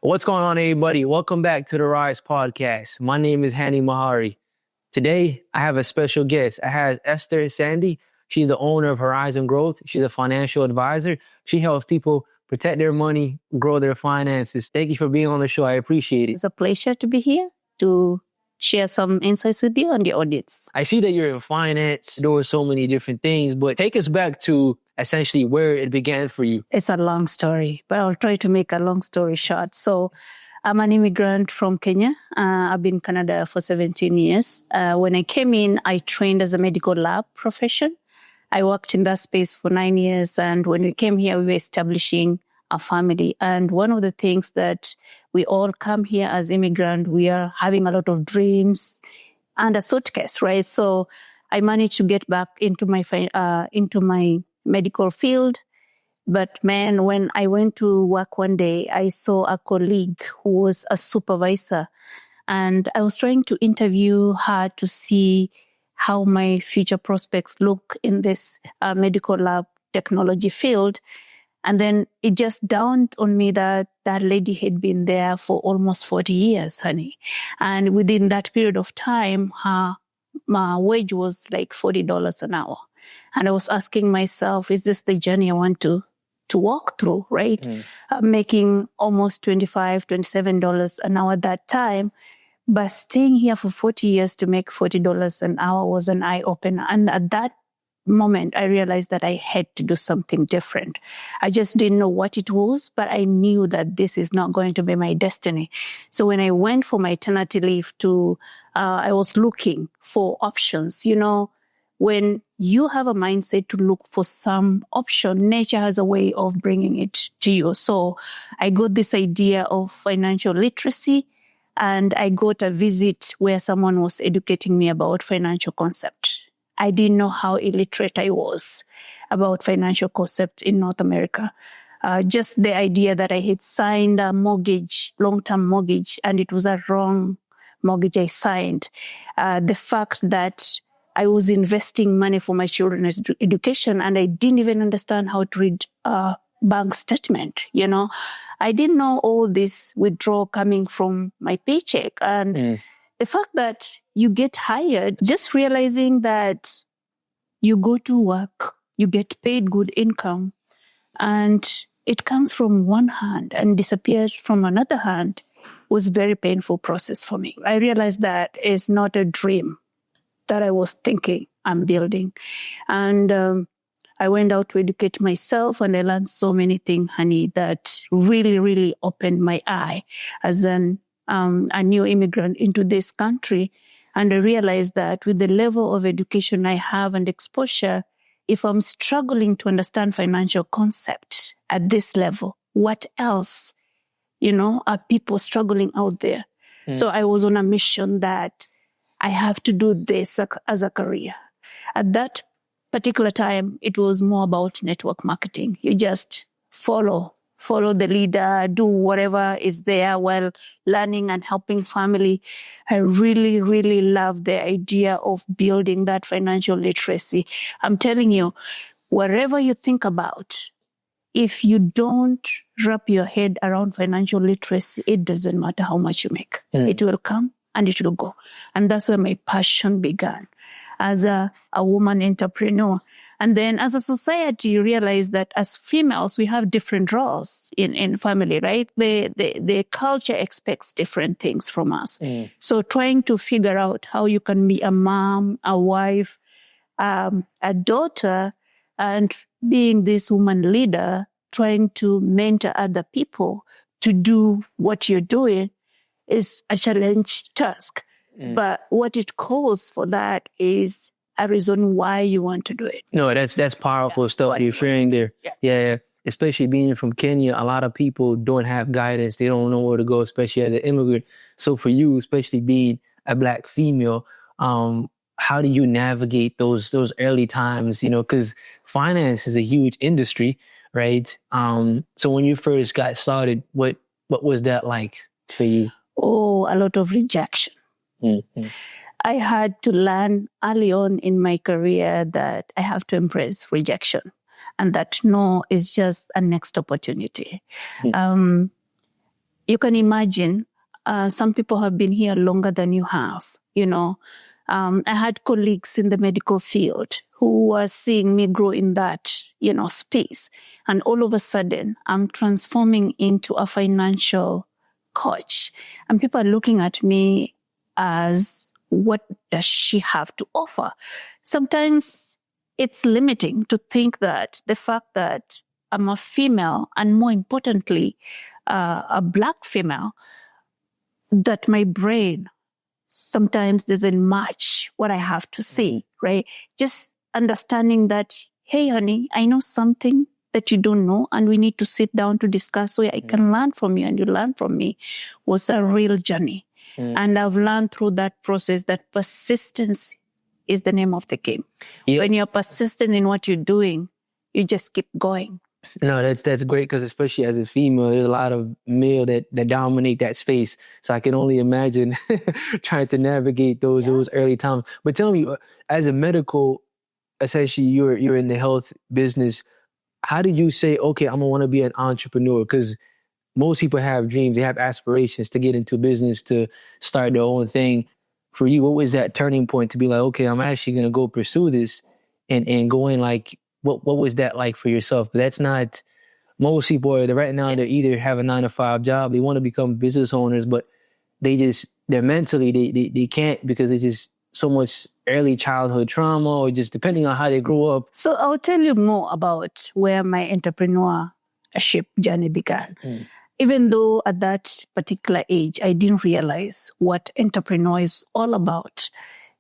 What's going on, everybody? Welcome back to the Rise Podcast. My name is Hani Mahari. Today, I have a special guest. I have Esther Sande. She's the owner of Horizon Growth. She's a financial advisor. She helps people protect their money, grow their finances. Thank you for being on the show. I appreciate it. It's a pleasure to be here to share some insights with you and the audience. I see that you're in finance, doing so many different things, but take us back to essentially where it began for you. It's a long story, but I'll try to make a long story short. So I'm an immigrant from Kenya. I've been in Canada for 17 years. When I came in, I trained as a medical lab profession. I worked in that space for 9 years. And when we came here, we were establishing a family. And one of the things that we all come here as immigrants, we are having a lot of dreams and a suitcase, right? So I managed to get back into my medical field. But man, when I went to work one day, I saw a colleague who was a supervisor. And I was trying to interview her to see how my future prospects look in this medical lab technology field. And then it just dawned on me that that lady had been there for almost 40 years, honey. And within that period of time, my wage was like $40 an hour. And I was asking myself, is this the journey I want to walk through, right? Making almost $25, $27 an hour at that time. But staying here for 40 years to make $40 an hour was an eye-opener. And at that moment, I realized that I had to do something different. I just didn't know what it was, but I knew that this is not going to be my destiny. So when I went for my maternity leave I was looking for options. You know, when you have a mindset to look for some option, nature has a way of bringing it to you. So I got this idea of financial literacy, and I got a visit where someone was educating me about financial concept. I didn't know how illiterate I was about financial concept in North America. Just the idea that I had signed a mortgage, long-term mortgage, and it was a wrong mortgage I signed. The fact that I was investing money for my children's education, and I didn't even understand how to read a bank statement, you know. I didn't know all this withdrawal coming from my paycheck. And the fact that you get hired, just realizing that you go to work, you get paid good income, and it comes from one hand and disappears from another hand was a very painful process for me. I realized that it's not a dream that I was thinking I'm building. And I went out to educate myself, and I learned so many things, honey, that really, really opened my eye as a new immigrant into this country. And I realized that with the level of education I have and exposure, if I'm struggling to understand financial concepts at this level, what else, are people struggling out there? So I was on a mission that I have to do this as a career. At that particular time, it was more about network marketing. You just follow the leader, do whatever is there while learning and helping family. I really, really love the idea of building that financial literacy. I'm telling you, wherever you think about, if you don't wrap your head around financial literacy, it doesn't matter how much you make. It will come and it will go. And that's where my passion began as a woman entrepreneur. And then as a society, you realize that as females, we have different roles in family, right? The culture expects different things from us. So trying to figure out how you can be a mom, a wife, a daughter, and being this woman leader, trying to mentor other people to do what you're doing is a challenge task. But what it calls for that is a reason why you want to do it. No, that's powerful stuff you're sharing there. Yeah. Especially being from Kenya, a lot of people don't have guidance. They don't know where to go, especially as an immigrant. So for you, especially being a Black female, how do you navigate those early times? Because finance is a huge industry, right? So when you first got started, what was that like for you? Oh, a lot of rejection. I had to learn early on in my career that I have to embrace rejection, and that no is just a next opportunity. I you can imagine, some people have been here longer than you have, you know. I had colleagues in the medical field who were seeing me grow in that, you know, space. And all of a sudden, I'm transforming into a financial coach. And people are looking at me as, what does she have to offer? Sometimes it's limiting to think that the fact that I'm a female, and more importantly, a Black female, that my brain sometimes doesn't match what I have to say, right? Just understanding that, hey, honey, I know something that you don't know, and we need to sit down to discuss so I can learn from you and you learn from me, was a real journey. And I've learned through that process that persistence is the name of the game. Yep. When you're persistent in what you're doing, you just keep going. No, that's great, because especially as a female, there's a lot of male that dominate that space. So I can only imagine trying to navigate those early times. But tell me, as a medical, essentially you're in the health business. How did you say, okay, I'm gonna want to be an entrepreneur? Because most people have dreams, they have aspirations to get into business, to start their own thing. For you, what was that turning point to be like, okay, I'm actually gonna go pursue this and go in? Like, what was that like for yourself? That's not, most people are right now, they either have a 9-to-5 job, they want to become business owners, but they're mentally, they can't, because it's just so much early childhood trauma, or just depending on how they grew up. So I'll tell you more about where my entrepreneurship journey began. Even though at that particular age, I didn't realize what entrepreneur is all about.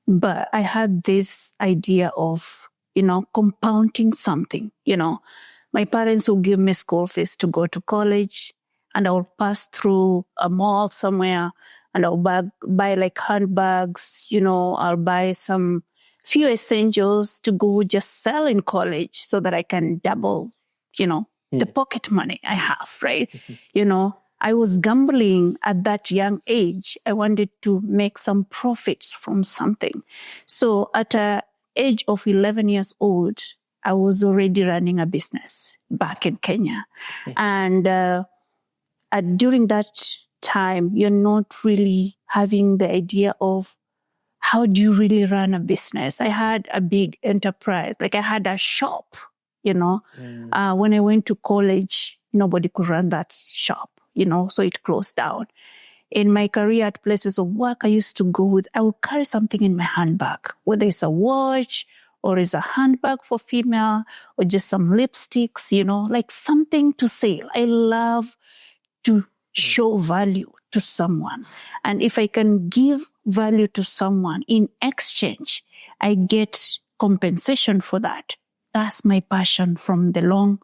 But I had this idea of, you know, compounding something. You know, my parents would give me school fees to go to college, and I would pass through a mall somewhere, and I'll buy like handbags, you know, I'll buy some few essentials to go just sell in college so that I can double, you know, the pocket money I have, right? You know, I was gambling at that young age. I wanted to make some profits from something. So at a age of 11 years old, I was already running a business back in Kenya. And during that time, you're not really having the idea of how do you really run a business. I had a big enterprise, like I had a shop, you know. When I went to college, nobody could run that shop, you know, so it closed down. In my career at places of work, I used to I would carry something in my handbag, whether it's a watch or it's a handbag for female or just some lipsticks, you know, like something to sell. I love to show value to someone. And if I can give value to someone in exchange, I get compensation for that. That's my passion from the long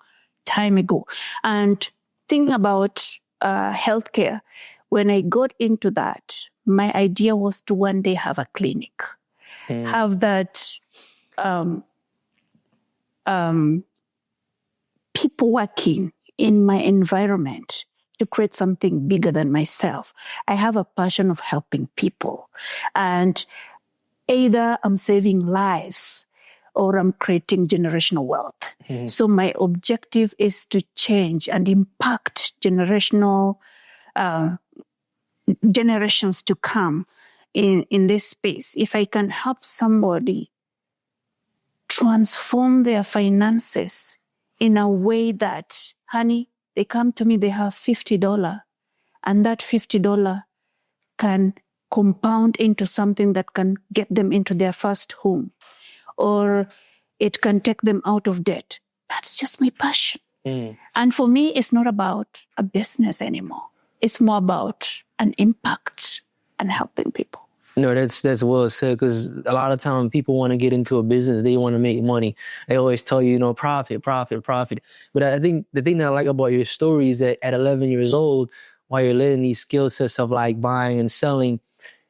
time ago. And thinking about healthcare, when I got into that, my idea was to one day have a clinic, have that people working in my environment to create something bigger than myself. I have a passion of helping people. And either I'm saving lives or I'm creating generational wealth. So my objective is to change and impact generations to come in this space. If I can help somebody transform their finances in a way that, honey, they come to me, they have $50, and that $50 can compound into something that can get them into their first home, or it can take them out of debt. That's just my passion. And for me, it's not about a business anymore. It's more about an impact and helping people. No, that's well said, because a lot of times people want to get into a business, they want to make money. They always tell you, you know, profit. But I think the thing that I like about your story is that at 11 years old, while you're learning these skill sets of like buying and selling,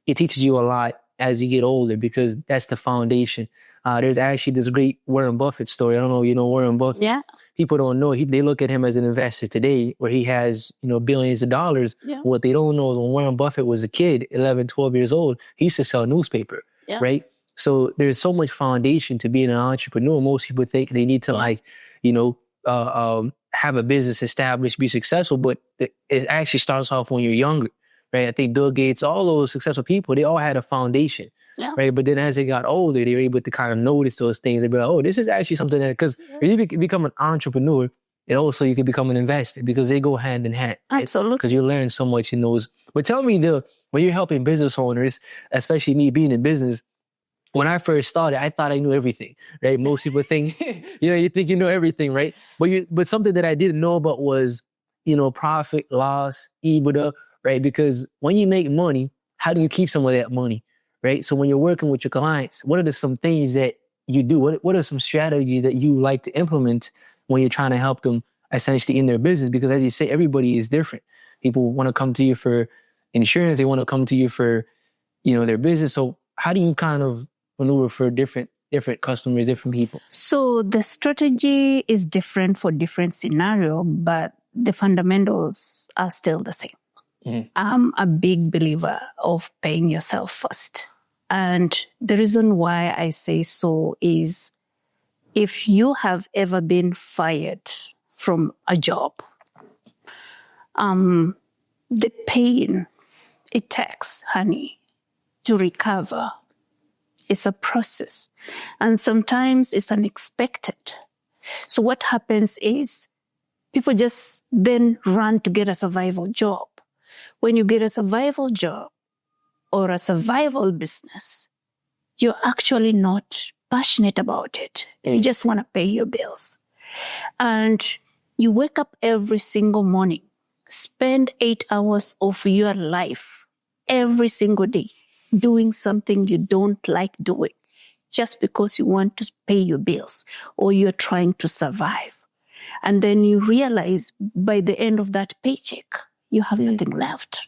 it teaches you a lot as you get older, because that's the foundation. There's actually this great Warren Buffett story. I don't know if you know Warren Buffett. Yeah. People don't know. They look at him as an investor today, where he has, you know, billions of dollars. Yeah. What they don't know is when Warren Buffett was a kid, 11, 12 years old, he used to sell newspaper, right? So there's so much foundation to being an entrepreneur. Most people think they need to like, you know, have a business established, be successful, but it actually starts off when you're younger, right? I think Bill Gates, all those successful people, they all had a foundation, right? But then as they got older, they were able to kind of notice those things. They'd be like, oh, this is actually something that, because when you become an entrepreneur, and also you can become an investor because they go hand in hand. Right? Absolutely. Because you learn so much in those. But tell me, when you're helping business owners, especially me being in business, when I first started, I thought I knew everything, right? Most people think, you think you know everything, right? But something that I didn't know about was, profit, loss, EBITDA, right? Because when you make money, how do you keep some of that money, right? So when you're working with your clients, what are some things that you do? What are some strategies that you like to implement when you're trying to help them essentially in their business? Because as you say, everybody is different. People want to come to you for insurance. They want to come to you for, their business. So how do you kind of maneuver for different customers, different people? So the strategy is different for different scenario, but the fundamentals are still the same. Mm-hmm. I'm a big believer of paying yourself first. And the reason why I say so is if you have ever been fired from a job, the pain it takes, honey, to recover, it's a process. And sometimes it's unexpected. So what happens is people just then run to get a survival job. When you get a survival job or a survival business, you're actually not passionate about it. You just want to pay your bills. And you wake up every single morning, spend 8 hours of your life every single day doing something you don't like doing just because you want to pay your bills or you're trying to survive. And then you realize by the end of that paycheck, you have nothing left.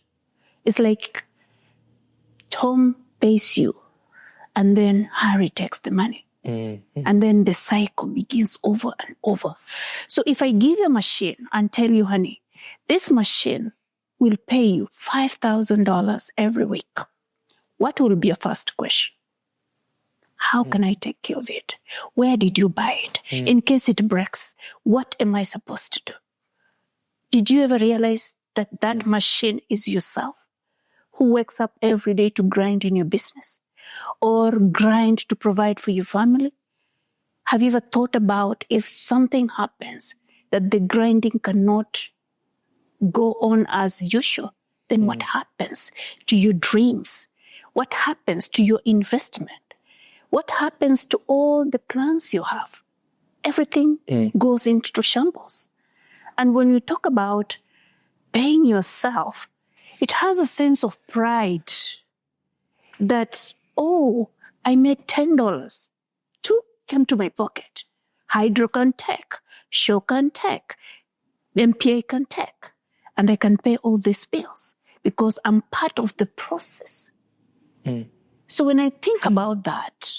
It's like Tom pays you and then Harry takes the money. Mm-hmm. And then the cycle begins over and over. So if I give you a machine and tell you, honey, this machine will pay you $5,000 every week, what will be your first question? How can I take care of it? Where did you buy it? In case it breaks, what am I supposed to do? Did you ever realize that that machine is yourself, who wakes up every day to grind in your business or grind to provide for your family? Have you ever thought about if something happens that the grinding cannot go on as usual, then what happens to your dreams? What happens to your investment? What happens to all the plans you have? Everything goes into shambles. And when you talk about paying yourself, it has a sense of pride that, oh, I made $10. $2 came to my pocket. Hydro can take, Show can take, MPA can take, and I can pay all these bills because I'm part of the process. So when I think about that,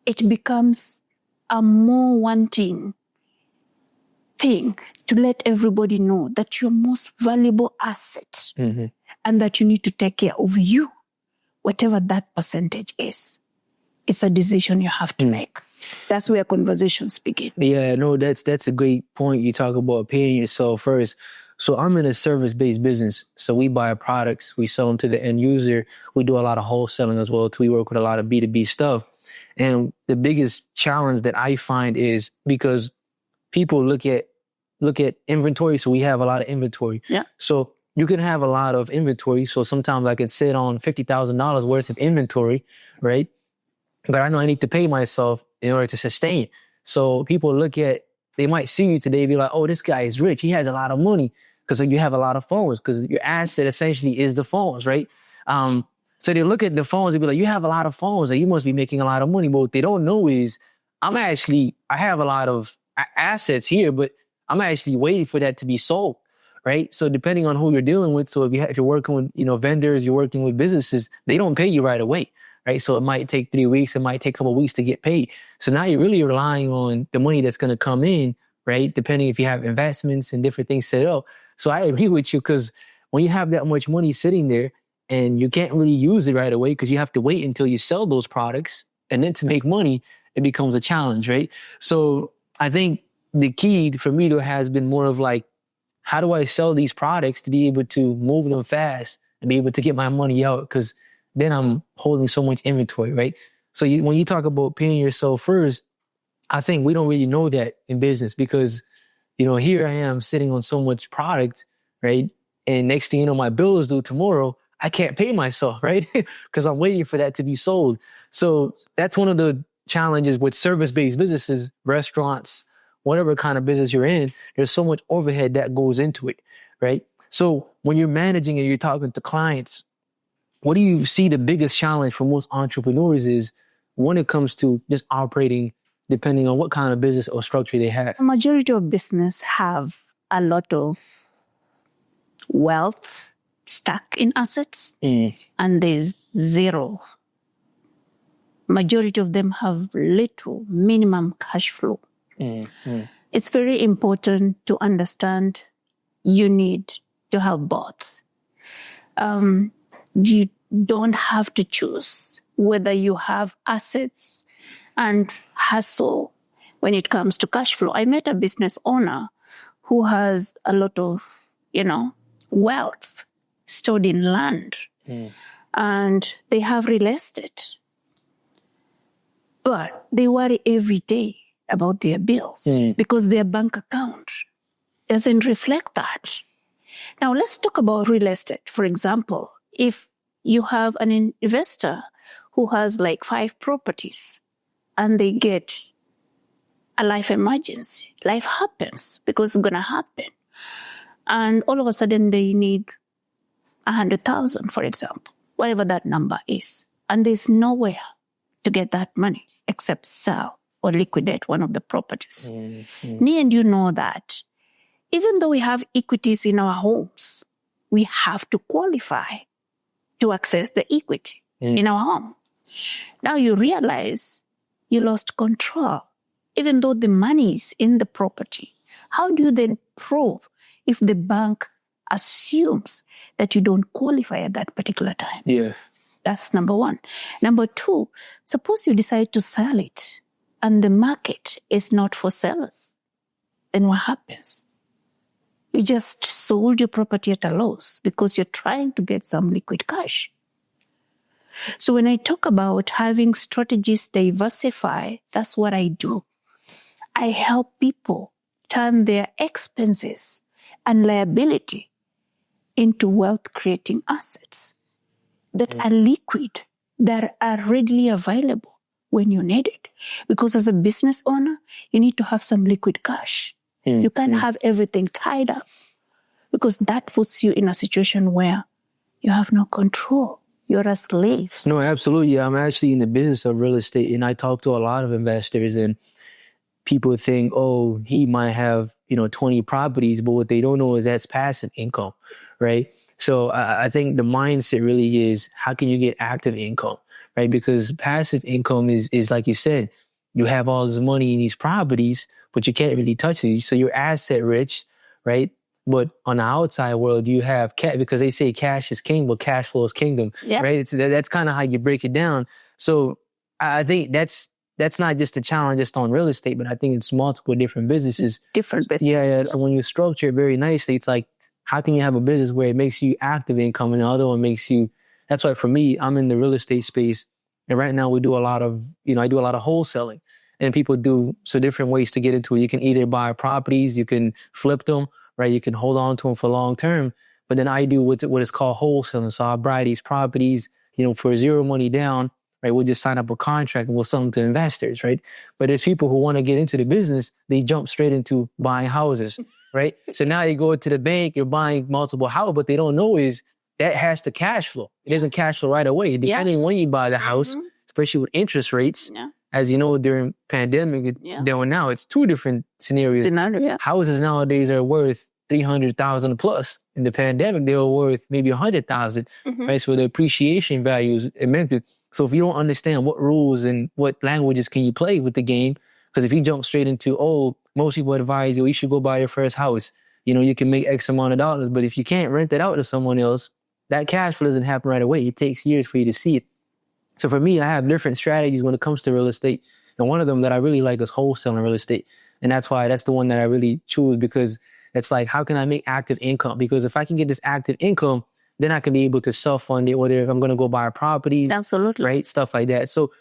it becomes a more wanting thing to let everybody know that your most valuable asset and that you need to take care of you, whatever that percentage is. It's a decision you have to make. That's where conversations begin. Yeah, no, that's a great point. You talk about paying yourself first. So I'm in a service-based business. So we buy products, we sell them to the end user. We do a lot of wholesaling as well too. We work with a lot of B2B stuff. And the biggest challenge that I find is because people look at inventory. So we have a lot of inventory. Yeah. So you can have a lot of inventory. So sometimes I can sit on $50,000 worth of inventory, right? But I know I need to pay myself in order to sustain. So people they might see you today and be like, oh, this guy is rich. He has a lot of money because you have a lot of phones because your asset essentially is the phones, right? So they look at the phones and be like, you have a lot of phones. Like, you must be making a lot of money. But what they don't know is I have a lot of assets here, but I'm actually waiting for that to be sold, right? So depending on who you're dealing with, so if you're working with, vendors, you're working with businesses, they don't pay you right away, right? So it might take 3 weeks, it might take a couple of weeks to get paid. So now you're really relying on the money that's going to come in, right? Depending if you have investments and different things set up. So I agree with you because when you have that much money sitting there and you can't really use it right away because you have to wait until you sell those products and then to make money, it becomes a challenge, right? So I think the key for me though has been more of like, how do I sell these products to be able to move them fast and be able to get my money out? Because then I'm holding so much inventory, right? So when you talk about paying yourself first, I think we don't really know that in business because, here I am sitting on so much product, right? And next thing you know, my bill is due tomorrow. I can't pay myself, right? Because I'm waiting for that to be sold. So that's one of the challenges with service-based businesses, restaurants, whatever kind of business you're in. There's so much overhead that goes into it, right? So when you're managing and you're talking to clients, what do you see the biggest challenge for most entrepreneurs is when it comes to just operating depending on what kind of business or structure they have? The majority of business have a lot of wealth stuck in assets and there's zero. Majority of them have little, minimum cash flow. It's very important to understand you need to have both. You don't have to choose whether you have assets and hustle when it comes to cash flow. I met a business owner who has a lot of, wealth stored in land and they have real estate. But they worry every day about their bills because their bank account doesn't reflect that. Now, let's talk about real estate. For example, if you have an investor who has like 5 properties and they get a life emergency, life happens because it's going to happen. And all of a sudden they need 100,000, for example, whatever that number is. And there's nowhere to get that money except sell or liquidate one of the properties. Me and you know that even though we have equities in our homes, we have to qualify to access the equity in our home. Now you realize you lost control, even though the money is in the property. How do you then prove if the bank assumes that you don't qualify at that particular time? Yeah. That's number one. Number two, suppose you decide to sell it and the market is not for sellers. Then what happens? You just sold your property at a loss because you're trying to get some liquid cash. So when I talk about having strategies diversify, that's what I do. I help people turn their expenses and liability into wealth-creating assets that are liquid, that are readily available when you need it. Because as a business owner, you need to have some liquid cash. You can't have everything tied up because that puts you in a situation where you have no control. You're a slave. No, absolutely. I'm actually in the business of real estate and I talk to a lot of investors and people think, oh, he might have, 20 properties, but what they don't know is that's passive income, right? So I think the mindset really is how can you get active income, right? Because passive income is like you said, you have all this money in these properties, but you can't really touch it. So you're asset rich, right? But on the outside world, you have cash because they say cash is king, but cash flow is kingdom, right? That's kind of how you break it down. So I think that's not just a challenge just on real estate, but I think it's multiple different businesses. Different businesses. Yeah. When you structure it very nicely, it's like, how can you have a business where it makes you active income and the other one makes you, that's why for me, I'm in the real estate space. And right now we do a lot of, I do a lot of wholesaling and people do so different ways to get into it. You can either buy properties, you can flip them, right? You can hold on to them for long term. But then I do what is called wholesaling. So I buy these properties, for zero money down, right? We'll just sign up a contract and we'll sell them to investors, right? But there's people who want to get into the business, they jump straight into buying houses, right? So now you go to the bank, you're buying multiple houses, but they don't know is that has the cash flow. It doesn't cash flow right away. Depending on when you buy the house, especially with interest rates, as you know, during pandemic, now it's 2 different scenarios. Houses nowadays are worth $300,000 plus. In the pandemic, they were worth maybe $100,000, right? So the appreciation value is immense. So if you don't understand what rules and what languages can you play with the game, because if you jump straight into, most people advise you should go buy your first house. You can make X amount of dollars, but if you can't rent it out to someone else, that cash flow doesn't happen right away. It takes years for you to see it. So for me, I have different strategies when it comes to real estate. And one of them that I really like is wholesaling real estate. And that's the one that I really choose, because it's like, how can I make active income? Because if I can get this active income, then I can be able to self-fund it, whether if I'm going to go buy properties, Absolutely. right? Stuff like that. So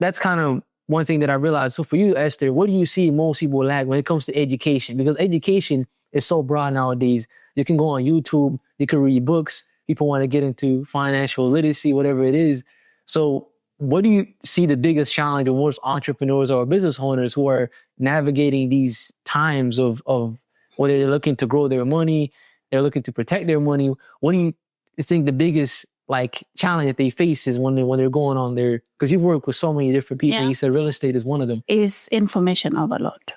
that's kind of one thing that I realized. So for you, Esther, what do you see most people lack when it comes to education? Because education is so broad nowadays. You can go on YouTube, you can read books. People want to get into financial literacy, whatever it is. So what do you see the biggest challenge of most entrepreneurs or business owners who are navigating these times of whether they're looking to grow their money, they're looking to protect their money? What do you think the biggest challenge that they face is when they're going on there? Because you've worked with so many different people. Yeah. You said real estate is one of them. Is information overload.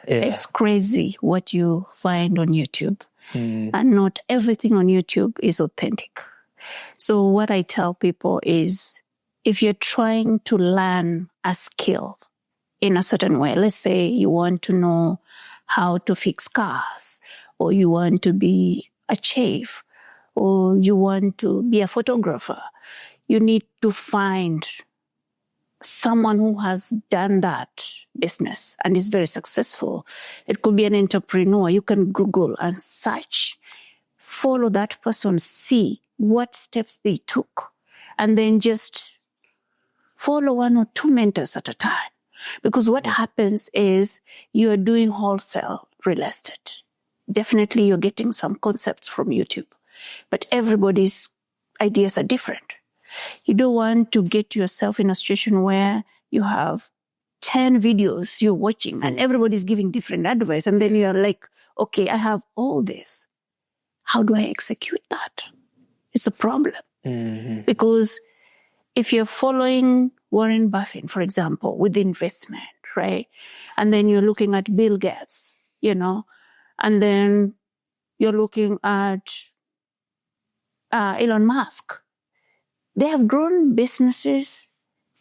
Yeah. It's crazy what you find on YouTube. And not everything on YouTube is authentic. So what I tell people is, if you're trying to learn a skill in a certain way, let's say you want to know how to fix cars, or you want to be a chef, or you want to be a photographer, you need to find someone who has done that business and is very successful. It could be an entrepreneur. You can Google and search, follow that person, see what steps they took, and then just follow 1 or 2 mentors at a time. Because what happens is you're doing wholesale real estate. Definitely you're getting some concepts from YouTube, but everybody's ideas are different. You don't want to get yourself in a situation where you have 10 videos you're watching and everybody's giving different advice. And then you're like, okay, I have all this. How do I execute that? It's a problem. Because if you're following Warren Buffett, for example, with investment, right? And then you're looking at Bill Gates, and then you're looking at Elon Musk. They have grown businesses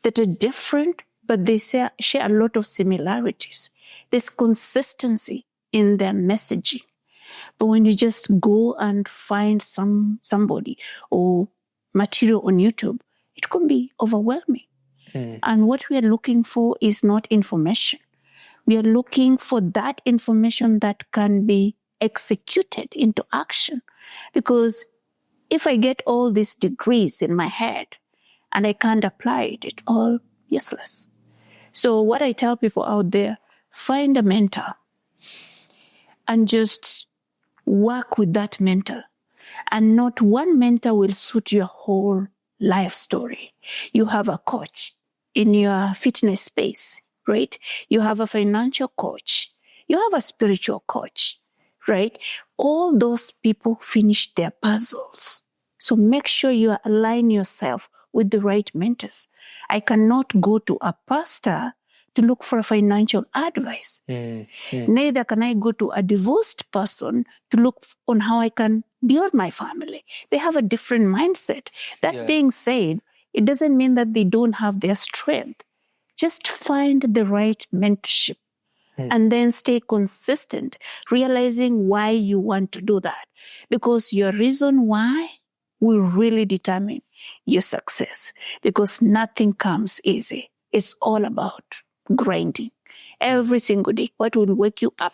that are different, but they share a lot of similarities. There's consistency in their messaging. But when you just go and find somebody or material on YouTube, it can be overwhelming. And what we are looking for is not information. We are looking for that information that can be executed into action. Because if I get all these degrees in my head and I can't apply it, it's all useless. So what I tell people out there, find a mentor and just work with that mentor. And not one mentor will suit your whole life story. You have a coach in your fitness space, right? You have a financial coach. You have a spiritual coach, right? All those people finish their puzzles. So make sure you align yourself with the right mentors. I cannot go to a pastor to look for financial advice. Neither can I go to a divorced person to look on how I can build my family. They have a different mindset. That being said, it doesn't mean that they don't have their strength. Just find the right mentorship and then stay consistent, realizing why you want to do that. Because your reason why will really determine your success, because nothing comes easy. It's all about grinding every single day. What will wake you up,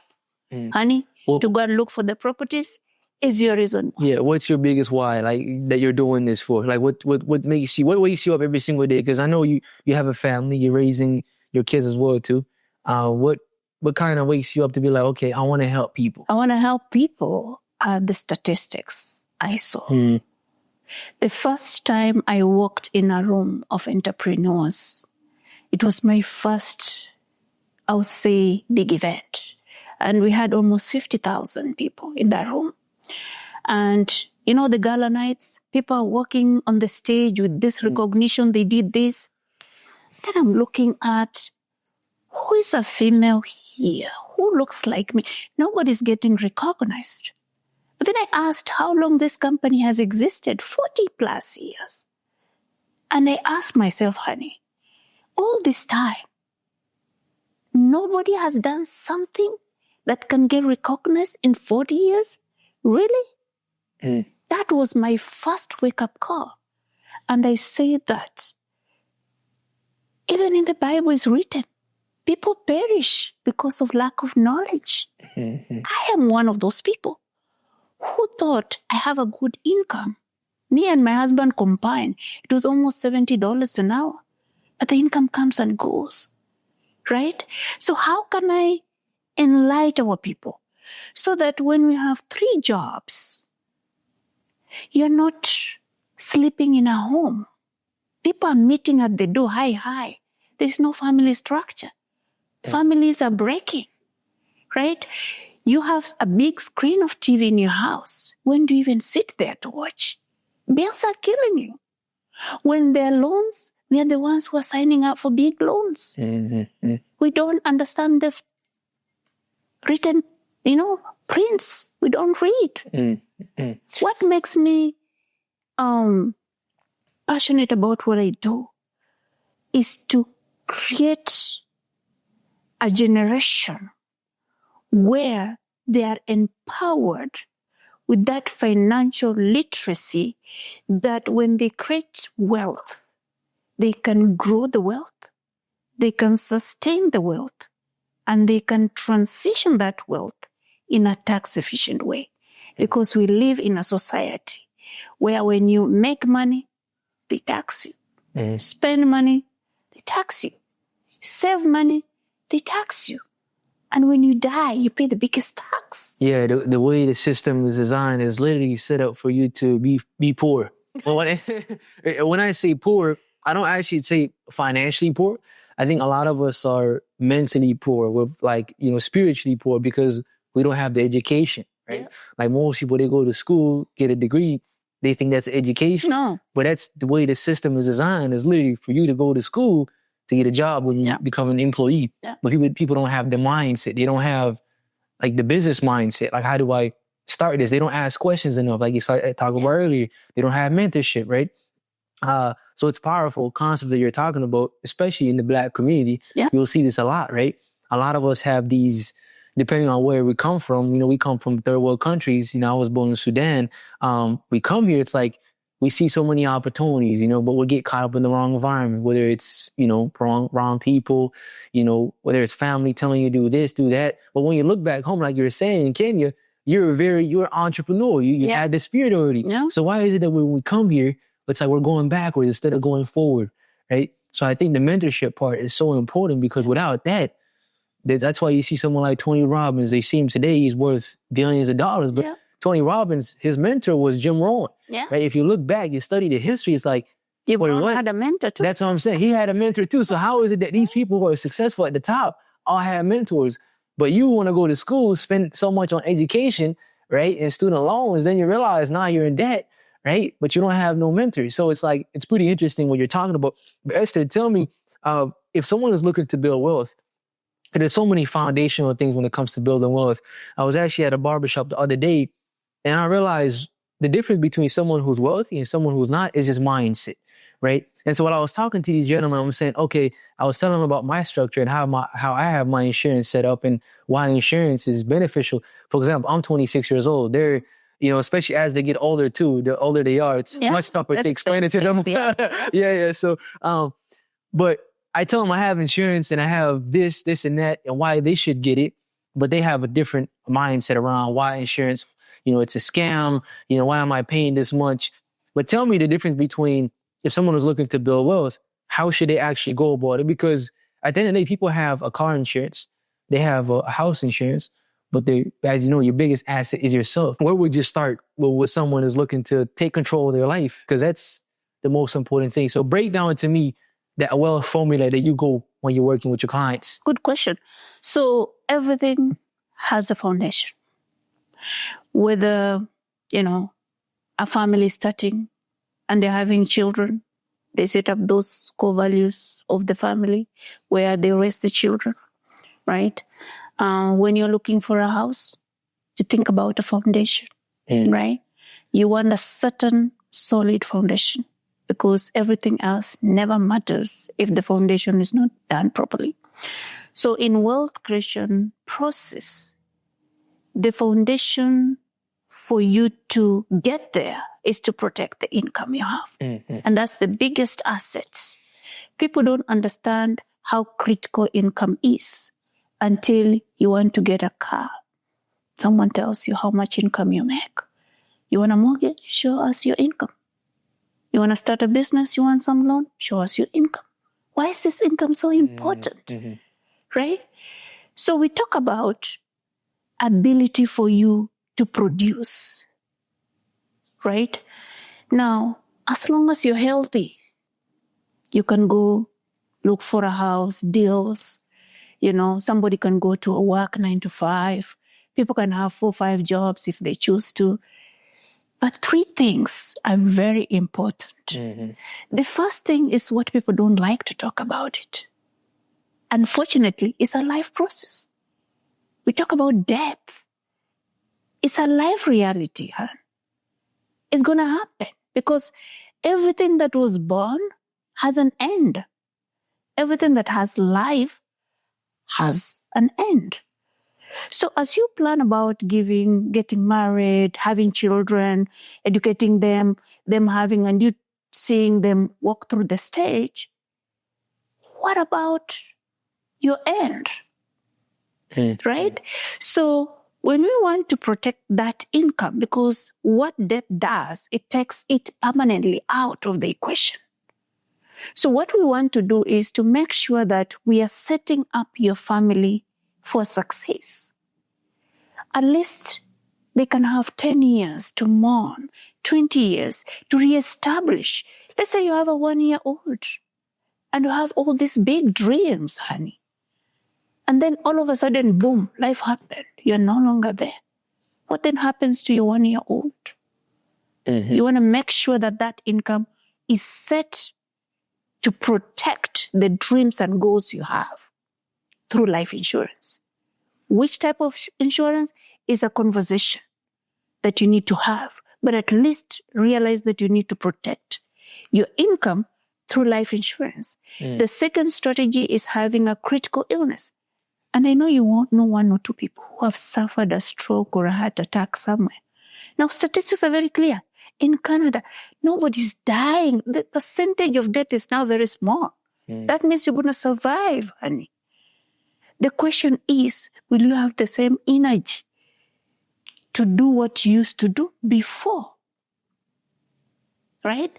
honey, to go and look for the properties is your reason why. Yeah, what's your biggest why, that you're doing this for? What wakes you up every single day? Because I know you have a family, you're raising your kids as well too. What kind of wakes you up to be like, okay, I want to help people? I want to help people. The statistics I saw. The first time I walked in a room of entrepreneurs, it was my first, I would say, big event. And we had almost 50,000 people in that room. And, the gala nights, people are walking on the stage with this recognition, they did this. Then I'm looking at, who is a female here? Who looks like me? Nobody's getting recognized. But then I asked how long this company has existed, 40 plus years. And I asked myself, honey, all this time, nobody has done something that can get recognized in 40 years? Really? That was my first wake-up call. And I say that even in the Bible is written People perish because of lack of knowledge. I am one of those people who thought I have a good income. Me and my husband combined, it was almost $70 an hour. But the income comes and goes, right? So how can I enlighten our people so that when we have 3 jobs, you're not sleeping in a home. People are meeting at the door, hi. There's no family structure. Families are breaking, right? You have a big screen of TV in your house. When do you even sit there to watch? Bills are killing you. When there are loans, we are the ones who are signing up for big loans. We don't understand the written, prints. We don't read. What makes me passionate about what I do is to create a generation where they are empowered with that financial literacy that when they create wealth, they can grow the wealth, they can sustain the wealth, and they can transition that wealth in a tax-efficient way. Because we live in a society where when you make money, they tax you. Spend money, they tax you. Save money, they tax you. And when you die, you pay the biggest tax. Yeah, the way the system is designed is literally set up for you to be poor. Well, when I say poor, I don't actually say financially poor. I think a lot of us are mentally poor. We're spiritually poor because we don't have the education, right? Yeah. Like most people, they go to school, get a degree, they think that's education. No. But that's the way the system is designed, is literally for you to go to school to get a job when you become an employee. Yeah. But people don't have the mindset. They don't have like the business mindset. Like, how do I start this? They don't ask questions enough. Like you talked about earlier, they don't have mentorship, right? So it's powerful concept that you're talking about, especially in the Black community. Yeah. You'll see this a lot, right? A lot of us have these, depending on where we come from, we come from third world countries. I was born in Sudan. We come here, it's like we see so many opportunities, but we get caught up in the wrong environment, whether it's, wrong people, whether it's family telling you do this, do that. But when you look back home, like you were saying in Kenya, you're an entrepreneur. You had the spirit already. Yeah. So why is it that when we come here, it's like we're going backwards instead of going forward, right? So I think the mentorship part is so important because without that, that's why you see someone like Tony Robbins. They see him today, he's worth billions of dollars. But Tony Robbins, his mentor was Jim Rohn. Yeah. Right? If you look back, you study the history, it's like, Jim Rohn had a mentor too. That's what I'm saying. He had a mentor too. So how is it that these people who are successful at the top all have mentors, but you want to go to school, spend so much on education, right, and student loans, then you realize now you're in debt, right? But you don't have no mentors. So it's like, it's pretty interesting what you're talking about. But Esther, tell me, if someone is looking to build wealth, because there's so many foundational things when it comes to building wealth. I was actually at a barbershop the other day, and I realized the difference between someone who's wealthy and someone who's not is just mindset, right? And so when I was talking to these gentlemen, I'm saying, okay, I was telling them about my structure and how I have my insurance set up and why insurance is beneficial. For example, I'm 26 years old. They're, especially as they get older too, the older they are, it's much tougher to explain it to them. Yeah. So, but I tell them I have insurance and I have this and that and why they should get it, but they have a different mindset around why insurance, it's a scam, why am I paying this much? But tell me the difference between if someone is looking to build wealth, how should they actually go about it? Because at the end of the day, people have a car insurance, they have a house insurance, but as you know, your biggest asset is yourself. Where would you start with someone is looking to take control of their life? Because that's the most important thing. So break down to me that wealth formula that you go when you're working with your clients. Good question. So everything has a foundation. Whether, a family is starting and they're having children, they set up those core values of the family where they raise the children, right? When you're looking for a house, you think about a foundation, right? You want a certain solid foundation because everything else never matters if the foundation is not done properly. So in wealth creation process, the foundation for you to get there is to protect the income you have. And that's the biggest asset. People don't understand how critical income is until you want to get a car. Someone tells you how much income you make. You want a mortgage? Show us your income. You want to start a business? You want some loan? Show us your income. Why is this income so important? Mm-hmm. Right? So we talk about ability for you to produce. Right? Now, as long as you're healthy, you can go look for a house, deals. Somebody can go to a work 9 to 5. People can have 4 or 5 jobs if they choose to. But 3 things are very important. Mm-hmm. The first thing is what people don't like to talk about it. Unfortunately, it's a life process. We talk about death. It's a life reality. Huh? It's going to happen because everything that was born has an end. Everything that has life has an end. So as you plan about getting married, having children, educating them having, and you seeing them walk through the stage, what about your end? Right? So when we want to protect that income, because what debt does, it takes it permanently out of the equation. So what we want to do is to make sure that we are setting up your family for success. At least they can have 10 years to mourn, 20 years to reestablish. Let's say you have a 1-year-old and you have all these big dreams, honey. And then all of a sudden, boom, life happened. You're no longer there. What then happens to your 1-year-old? Mm-hmm. You want to make sure that that income is set to protect the dreams and goals you have through life insurance. Which type of insurance is a conversation that you need to have, but at least realize that you need to protect your income through life insurance. The second strategy is having a critical illness. And I know you won't know 1 or 2 people who have suffered a stroke or a heart attack somewhere. Now, statistics are very clear. In Canada, nobody's dying. The percentage of death is now very small. That means you're going to survive, honey. The question is, will you have the same energy to do what you used to do before? Right?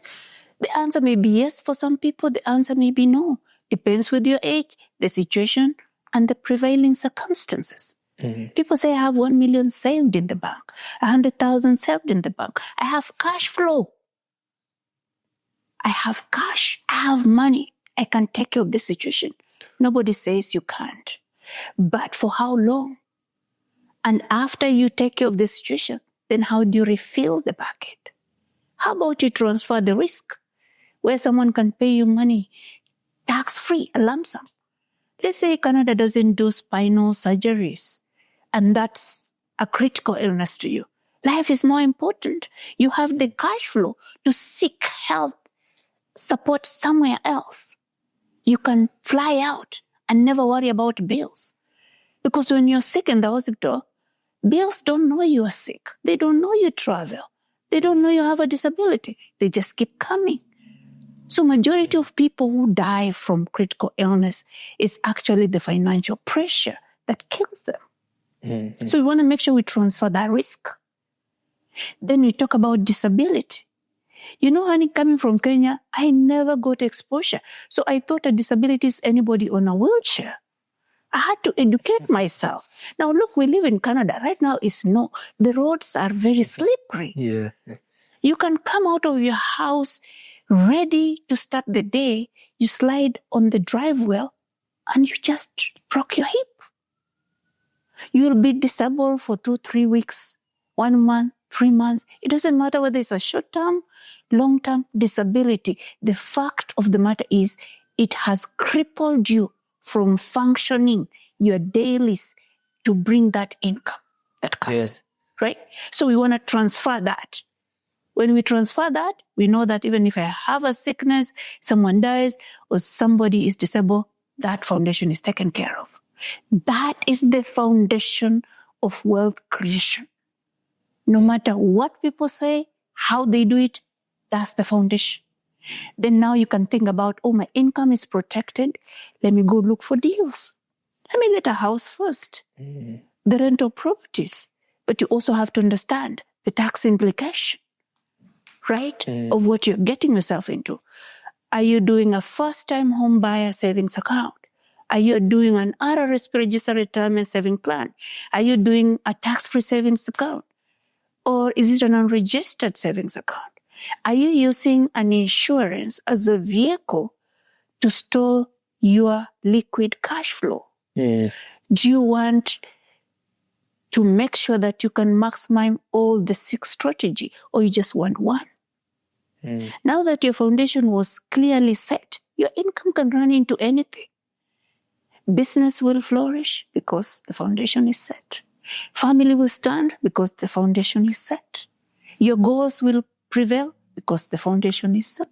The answer may be yes for some people. The answer may be no. Depends with your age, the situation, and the prevailing circumstances. Mm-hmm. People say, I have 1 million saved in the bank, 100,000 saved in the bank. I have cash flow. I have cash. I have money. I can take care of this situation. Nobody says you can't. But for how long? And after you take care of the situation, then how do you refill the bucket? How about you transfer the risk where someone can pay you money tax-free, a lump sum? Let's say Canada doesn't do spinal surgeries, and that's a critical illness to you. Life is more important. You have the cash flow to seek health support somewhere else. You can fly out and never worry about bills. Because when you're sick in the hospital, bills don't know you are sick. They don't know you travel. They don't know you have a disability. They just keep coming. So majority of people who die from critical illness is actually the financial pressure that kills them. Mm-hmm. So we want to make sure we transfer that risk. Then we talk about disability. You know, honey, coming from Kenya, I never got exposure. So I thought a disability is anybody on a wheelchair. I had to educate myself. Now, look, we live in Canada. Right now, it's no. The roads are very slippery. Yeah. You can come out of your house ready to start the day. You slide on the drive wheel and you just broke your hip. You'll be disabled for 2-3 weeks, 1 month, 3 months. It doesn't matter whether it's a short-term, long-term disability. The fact of the matter is it has crippled you from functioning your dailies to bring that income that comes. Yes. Right? So we want to transfer that. When we transfer that, we know that even if I have a sickness, someone dies, or somebody is disabled, that foundation is taken care of. That is the foundation of wealth creation. No matter what people say, how they do it, that's the foundation. Then now you can think about, oh, my income is protected. Let me go look for deals. Let me get a house first. The rental properties. But you also have to understand the tax implication, right, of what you're getting yourself into. Are you doing a first-time home buyer savings account? Are you doing an RRSP registered retirement saving plan? Are you doing a tax-free savings account? Or is it an unregistered savings account? Are you using an insurance as a vehicle to store your liquid cash flow? Do you want to make sure that you can maximize all the 6 strategies, or you just want one? Now that your foundation was clearly set, your income can run into anything. Business will flourish because the foundation is set. Family will stand because the foundation is set. Your goals will prevail because the foundation is set.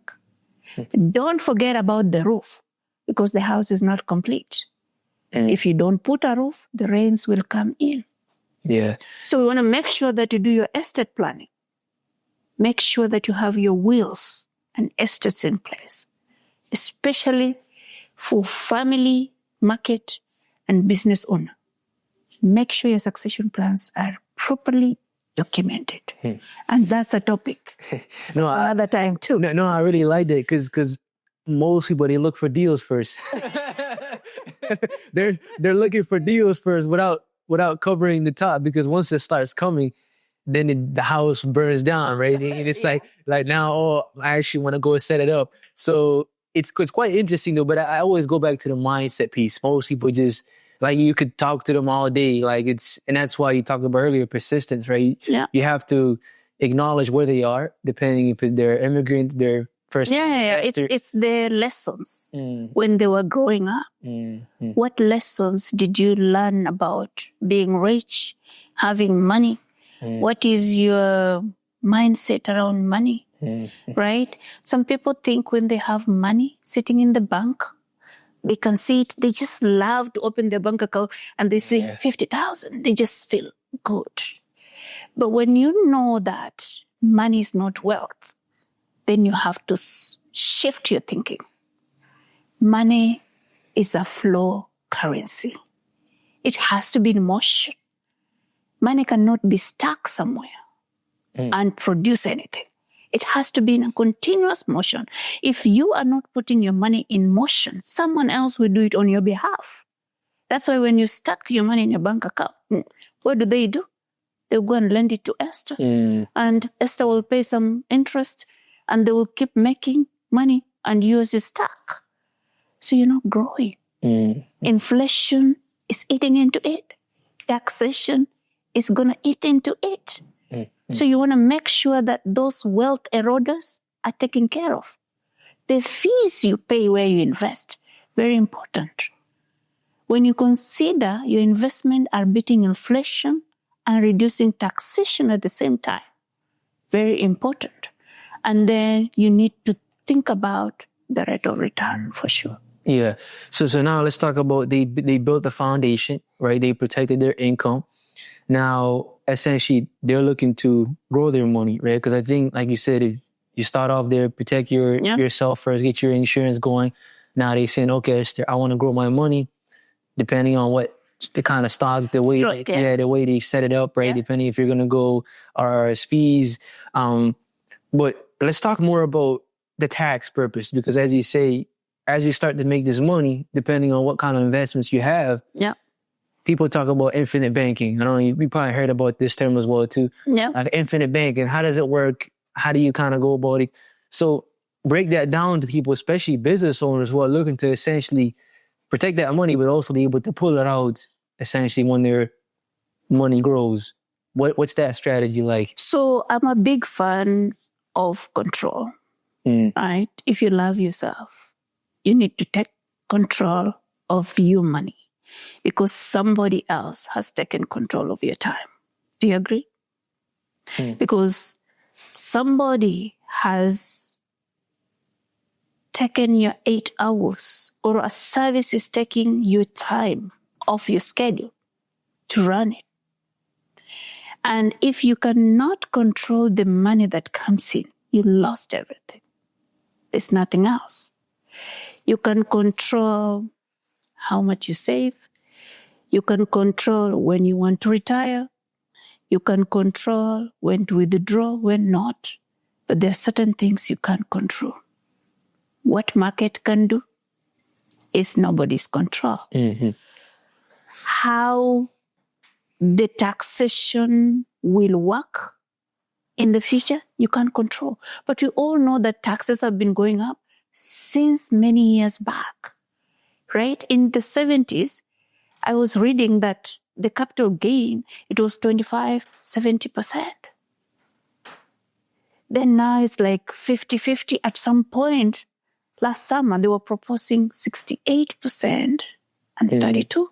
Don't forget about the roof, because the house is not complete. If you don't put a roof, the rains will come in. Yeah. So we want to make sure that you do your estate planning. Make sure that you have your wills and estates in place, especially for family, market, and business owner. Make sure your succession plans are properly documented. And that's a topic No, another time too. No, I really like that because most people, they look for deals first. They're looking for deals first without covering the top, because once it starts coming, then the house burns down, right? And it's like now, oh, I actually want to go set it up. So it's quite interesting though, but I always go back to the mindset piece. Most people just, like, you could talk to them all day. And that's why you talked about earlier, persistence, right? Yeah. You have to acknowledge where they are, depending if they're immigrant, they're first. Yeah. It's their lessons when they were growing up. What lessons did you learn about being rich, having money? What is your mindset around money, right? Some people think when they have money sitting in the bank, they can see it. They just love to open their bank account and they see 50,000. They just feel good. But when you know that money is not wealth, then you have to shift your thinking. Money is a flow currency. It has to be in motion. Money cannot be stuck somewhere and produce anything. It has to be in a continuous motion. If you are not putting your money in motion, someone else will do it on your behalf. That's why when you stuck your money in your bank account, what do? They'll go and lend it to Esther. And Esther will pay some interest, and they will keep making money, and yours is stuck. So you're not growing. Inflation is eating into it. Taxation is going to eat into it. So you want to make sure that those wealth eroders are taken care of. The fees you pay where you invest, very important. When you consider your investment are beating inflation and reducing taxation at the same time, very important. And then you need to think about the rate of return for sure. Yeah. So now let's talk about they built a foundation, right? They protected their income. Now, essentially, they're looking to grow their money, right? Because I think, like you said, if you start off there, protect yourself first, get your insurance going. Now they're saying, okay, Esther, I want to grow my money, depending on what the kind of stock, the way they set it up, right? Depending if you're going to go RRSPs. But let's talk more about the tax purpose, because as you say, as you start to make this money, depending on what kind of investments you have, people talk about infinite banking. I don't know, you probably heard about this term as well too. Like infinite banking. How does it work? How do you kind of go about it? So break that down to people, especially business owners who are looking to essentially protect that money, but also be able to pull it out essentially when their money grows. What's that strategy like? So I'm a big fan of control, right? If you love yourself, you need to take control of your money, because somebody else has taken control of your time. Do you agree? Because somebody has taken your 8 hours, or a service is taking your time off your schedule to run it. And if you cannot control the money that comes in, you lost everything. There's nothing else. You can control how much you save. You can control when you want to retire. You can control when to withdraw, when not. But there are certain things you can't control. What market can do is nobody's control. Mm-hmm. How the taxation will work in the future, you can't control. But you all know that taxes have been going up since many years back, right? In the 70s, I was reading that the capital gain, it was 25-70%. Then now it's like 50-50. At some point, last summer, they were proposing 68% and 32%.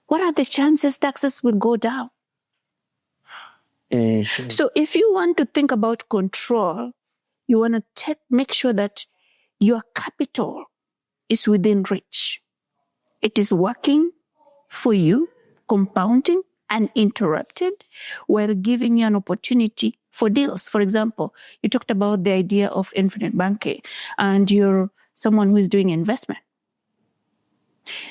What are the chances taxes will go down? So if you want to think about control, you want to make sure that your capital is within reach. It is working for you, compounding uninterrupted, while giving you an opportunity for deals. For example, you talked about the idea of infinite banking, and you're someone who is doing investment.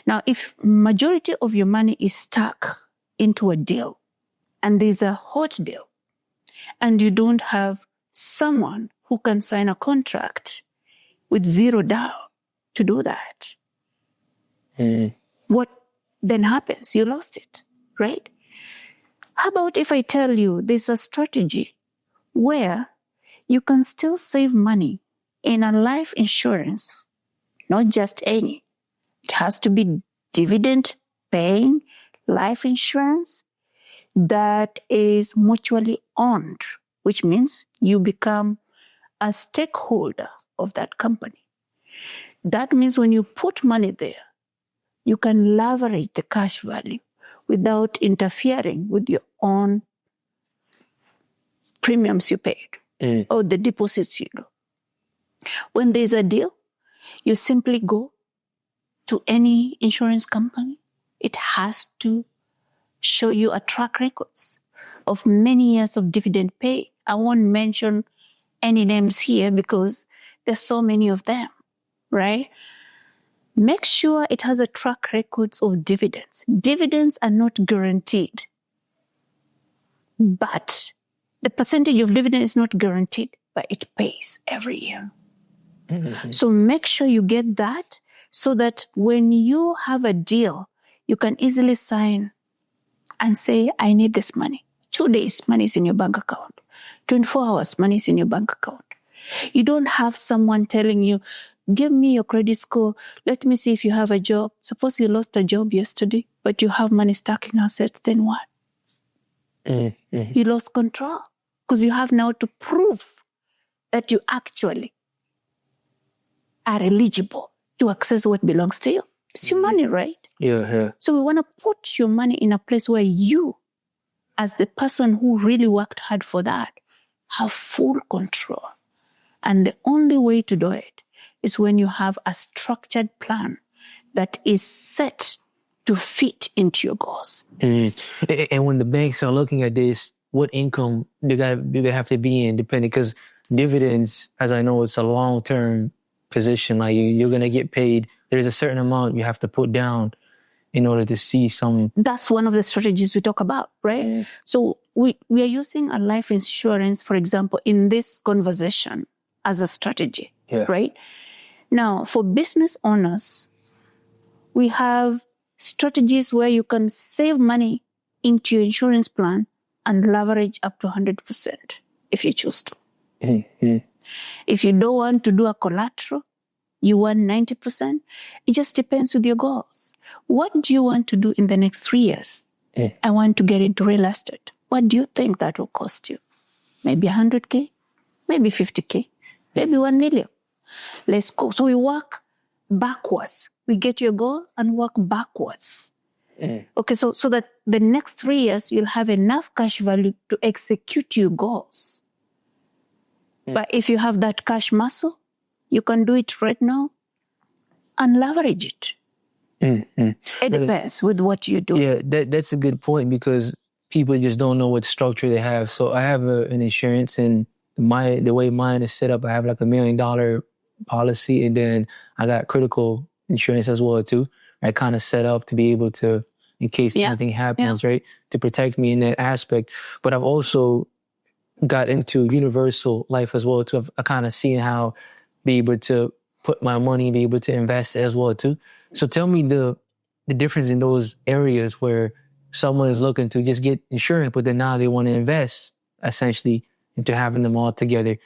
Now, if majority of your money is stuck into a deal, and there's a hot deal, and you don't have someone who can sign a contract with zero down to do that, what then happens? You lost it, right? How about if I tell you there's a strategy where you can still save money in a life insurance, not just any. It has to be dividend-paying life insurance that is mutually owned, which means you become a stakeholder of that company. That means when you put money there, you can leverage the cash value without interfering with your own premiums you paid or the deposits you do. When there's a deal, you simply go to any insurance company. It has to show you a track records of many years of dividend pay. I won't mention any names here because there's so many of them, right? Make sure it has a track records of dividends. Dividends are not guaranteed, but the percentage of dividend is not guaranteed, but it pays every year. Mm-hmm. So make sure you get that so that when you have a deal, you can easily sign and say, I need this money. 2 days, money is in your bank account. 24 hours, money is in your bank account. You don't have someone telling you, give me your credit score. Let me see if you have a job. Suppose you lost a job yesterday, but you have money stuck in assets, then what? Mm-hmm. You lost control because you have now to prove that you actually are eligible to access what belongs to you. It's your money, right? Yeah. So we want to put your money in a place where you, as the person who really worked hard for that, have full control. And the only way to do it is when you have a structured plan that is set to fit into your goals. Mm. And when the banks are looking at this, what income do they have to be in, depending? Because dividends, as I know, it's a long-term position. Like you're going to get paid. There's a certain amount you have to put down in order to see some. That's one of the strategies we talk about, right? Mm. So we are using a life insurance, for example, in this conversation as a strategy, right? Now, for business owners, we have strategies where you can save money into your insurance plan and leverage up to 100% if you choose to. Mm-hmm. If you don't want to do a collateral, you want 90%, it just depends with your goals. What do you want to do in the next 3 years? I want to get into real estate. What do you think that will cost you? Maybe 100K, maybe 50K, maybe 1 million. Let's go. So we work backwards. We get your goal and work backwards. Okay, so that the next 3 years, you'll have enough cash value to execute your goals. But if you have that cash muscle, you can do it right now and leverage it. It depends with what you do. Yeah, that's a good point because people just don't know what structure they have. So I have an insurance, and the way mine is set up, I have like $1 million policy, and then I got critical insurance as well too. I kind of set up to be able to, in case anything happens, right, to protect me in that aspect. But I've also got into universal life as well too. I've kind of seen how be able to put my money, be able to invest as well too. So tell me the difference in those areas where someone is looking to just get insurance, but then now they want to invest essentially into having them all together.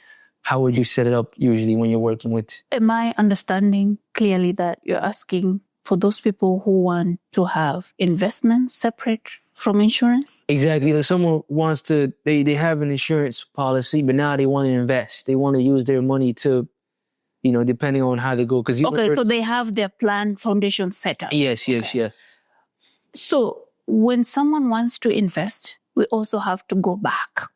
How would you set it up usually when you're working with? Am I understanding clearly that you're asking for those people who want to have investments separate from insurance? Exactly. If someone wants to, they have an insurance policy, but now they want to invest. They want to use their money to, you know, depending on how they go. Okay, so they have their plan foundation set up. Yes. So when someone wants to invest, we also have to go back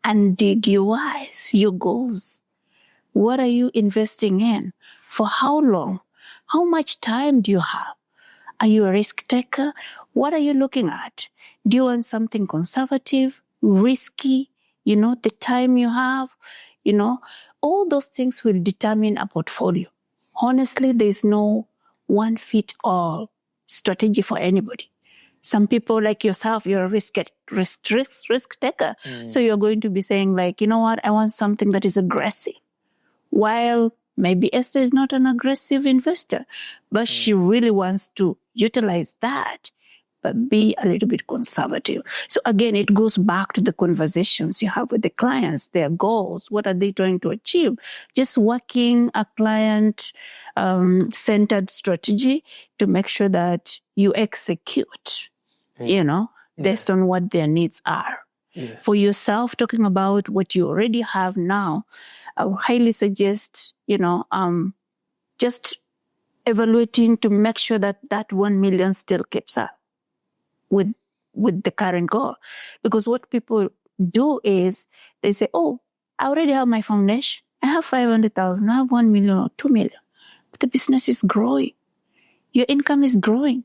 and dig your whys, your goals. What are you investing in? For how long? How much time do you have? Are you a risk taker? What are you looking at? Do you want something conservative, risky? You know, the time you have, you know, all those things will determine a portfolio. Honestly, there's no one-fit-all strategy for anybody. Some people like yourself, you're a risk taker. So you're going to be saying like, you know what, I want something that is aggressive. While maybe Esther is not an aggressive investor, but she really wants to utilize that, but be a little bit conservative. So again, it goes back to the conversations you have with the clients, their goals. What are they trying to achieve? Just working a client-centered strategy to make sure that you execute, you know, based on what their needs are. Yeah. For yourself, talking about what you already have now, I would highly suggest, you know, just evaluating to make sure that that 1 million still keeps up with the current goal. Because what people do is they say, oh, I already have my foundation. I have 500,000. I have 1 million or 2 million. But the business is growing. Your income is growing.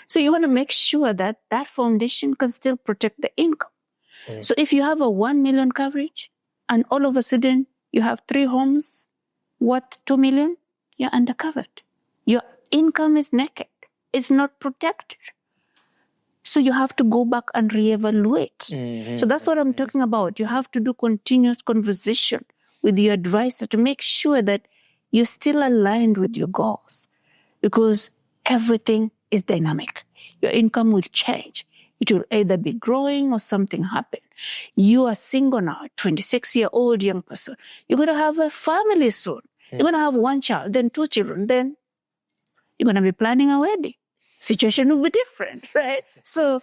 So you want to make sure that that foundation can still protect the income. So if you have a 1 million coverage and all of a sudden you have 3 homes worth 2 million, you're undercovered. Your income is naked. It's not protected. So you have to go back and reevaluate. So that's what I'm talking about. You have to do continuous conversation with your advisor to make sure that you're still aligned with your goals, because everything is dynamic. Your income will change. It will either be growing or something happen. You are single now, 26-year-old young person. You're going to have a family soon. You're going to have 1 child, then 2 children, then you're going to be planning a wedding. Situation will be different, right? So,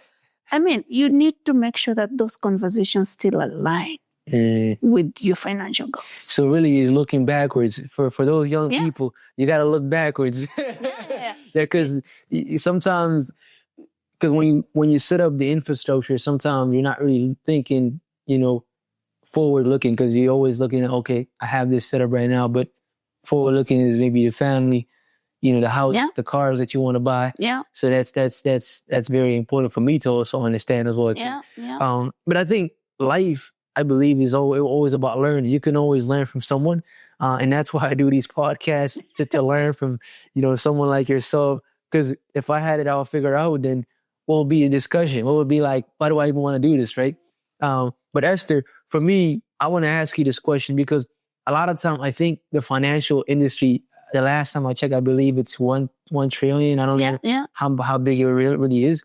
I mean, you need to make sure that those conversations still align with your financial goals. So really is looking backwards. For those young people, you got to look backwards. Because sometimes, because when you set up the infrastructure, sometimes you're not really thinking, you know, forward looking, because you're always looking at, okay, I have this set up right now, but forward looking is maybe your family, you know, the house, the cars that you want to buy. Yeah. So that's very important for me to also understand as well. Yeah. But I think life, I believe, is always about learning. You can always learn from someone. And that's why I do these podcasts, to learn from, you know, someone like yourself. Because if I had it all figured out, then what would be a discussion? What would be like, why do I even want to do this, right? But Esther, for me, I want to ask you this question, because a lot of time I think the financial industry, the last time I checked, I believe it's 1 trillion. I don't know how big it really is.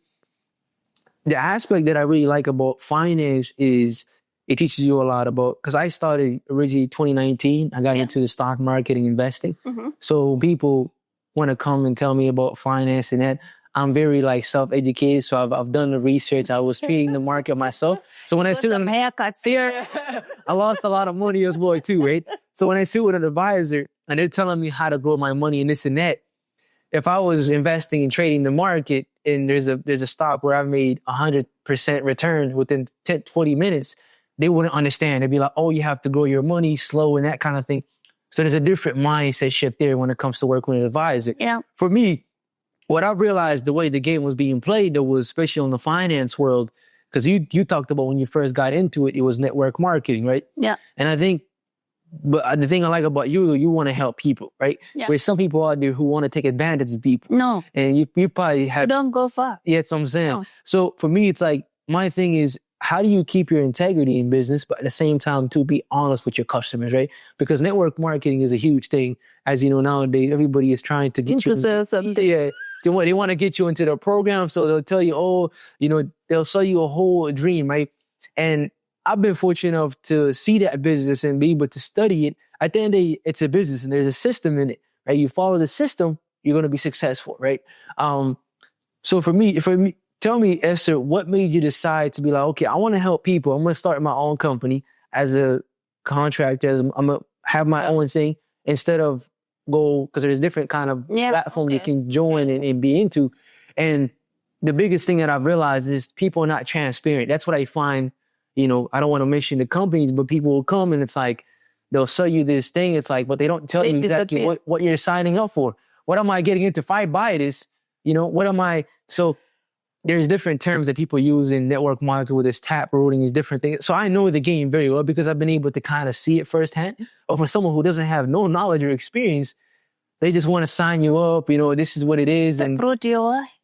The aspect that I really like about finance is it teaches you a lot about, because I started originally 2019. I got into the stock market and investing. So people want to come and tell me about finance and that. I'm very like self-educated, so I've done the research. I was trading the market myself. So when I sit on haircuts, I lost a lot of money as well too, right? So when I sit with an advisor and they're telling me how to grow my money and this and that, if I was investing and trading the market and there's a stock where I've made 100% return within 10, 40 minutes, they wouldn't understand. They'd be like, oh, you have to grow your money slow and that kind of thing. So there's a different mindset shift there when it comes to working with an advisor. Yeah. For me, what I realized, the way the game was being played, though, was especially in the finance world, because you talked about when you first got into it, it was network marketing, right? Yeah. And I think, but the thing I like about you, though, you want to help people, right? Yeah. There's some people out there who want to take advantage of people. No. And you probably have... You don't go far. Yeah, that's what I'm saying. No. So for me, it's like, my thing is, how do you keep your integrity in business, but at the same time, to be honest with your customers, right? Because network marketing is a huge thing. As you know, nowadays, everybody is trying to get you... sell something. Yeah. They want to get you into their program, so they'll tell you, oh, they'll sell you a whole dream, right? And I've been fortunate enough to see that business and be able to study it. At the end of the day, it's a business and there's a system in it, right? You follow the system, you're going to be successful, right? So for me, tell me, Esther, what made you decide to be like, okay, I want to help people. I'm going to start my own company as a contractor. I'm going to have my own thing instead of because there's different kind of platforms you can join and be into. And the biggest thing that I've realized is people are not transparent. That's what I find, I don't want to mention the companies, but people will come and it's like, they'll sell you this thing. It's like, but they don't tell you exactly what you're signing up for. What am I getting into? If I buy this, what am I? So there's different terms that people use in network marketing with this tap routing, these different things. So I know the game very well because I've been able to kind of see it firsthand. Or for someone who doesn't have no knowledge or experience, they just want to sign you up. This is what it is. And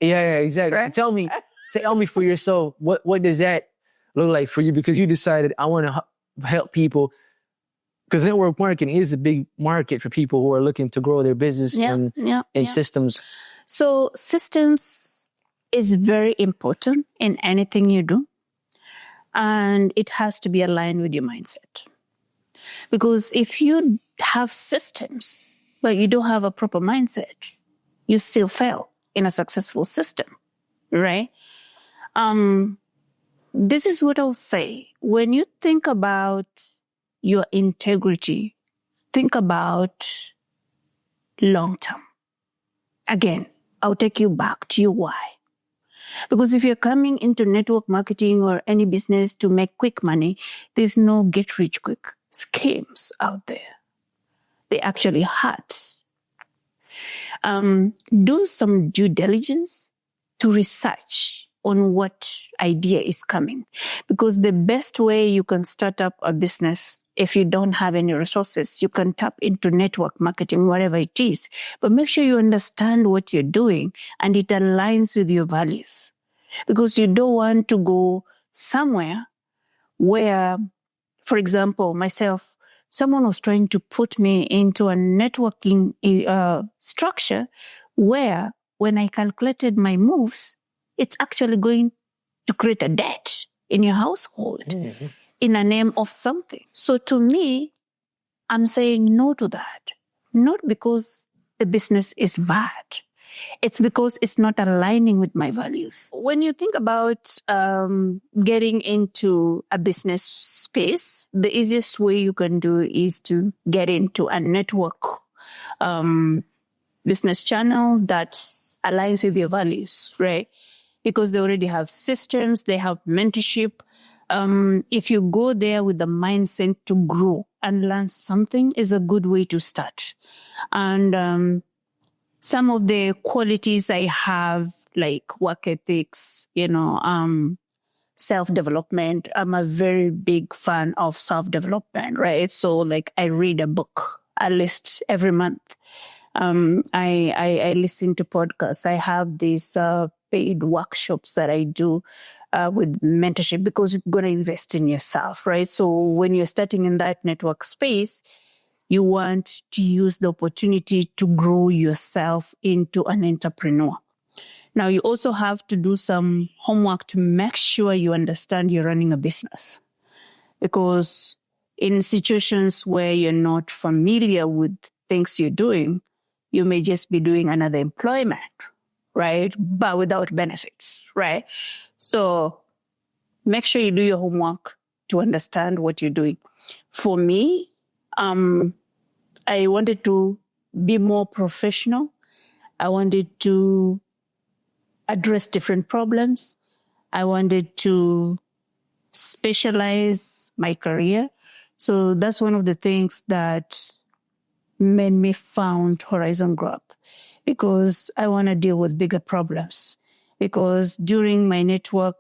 yeah, exactly. Right? Tell me for yourself, what does that look like for you? Because you decided I want to help people. Because network marketing is a big market for people who are looking to grow their business and systems. So systems is very important in anything you do. And it has to be aligned with your mindset. Because if you have systems, but you don't have a proper mindset, you still fail in a successful system, right? This is what I'll say. When you think about your integrity, think about long term. Again, I'll take you back to your why. Because if you're coming into network marketing or any business to make quick money, there's no get rich quick schemes out there. They actually hurt. Do some due diligence to research on what idea is coming. Because the best way you can start up a business, if you don't have any resources, you can tap into network marketing, whatever it is. But make sure you understand what you're doing and it aligns with your values. Because you don't want to go somewhere where, for example, myself, someone was trying to put me into a networking structure where when I calculated my moves, it's actually going to create a debt in your household in the name of something. So to me, I'm saying no to that. Not because the business is bad. It's because it's not aligning with my values. When you think about getting into a business space, the easiest way you can do is to get into a network business channel that aligns with your values, right? Because they already have systems, they have mentorship. If you go there with the mindset to grow and learn something, is a good way to start. And some of the qualities I have, like work ethics, self-development. I'm a very big fan of self-development, right? So like I read a book at least every month. I listen to podcasts. I have these paid workshops that I do with mentorship because you're going to invest in yourself, right? So when you're starting in that network space, you want to use the opportunity to grow yourself into an entrepreneur. Now, you also have to do some homework to make sure you understand you're running a business. Because in situations where you're not familiar with things you're doing, you may just be doing another employment, right? But without benefits, right? So make sure you do your homework to understand what you're doing. For me, I wanted to be more professional. I wanted to address different problems. I wanted to specialize my career. So that's one of the things that made me found Horizon Group, because I want to deal with bigger problems. Because during my network,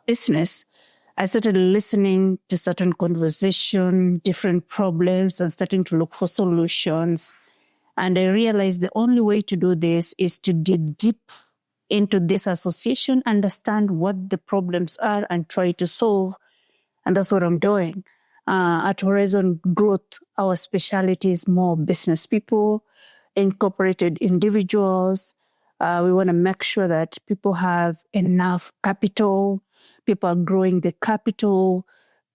business, I started listening to certain conversation, different problems, and starting to look for solutions. And I realized the only way to do this is to dig deep into this association, understand what the problems are, and try to solve. And that's what I'm doing. At Horizon Growth, our specialty is more business people, incorporated individuals. We want to make sure that people have enough capital, people are growing the capital,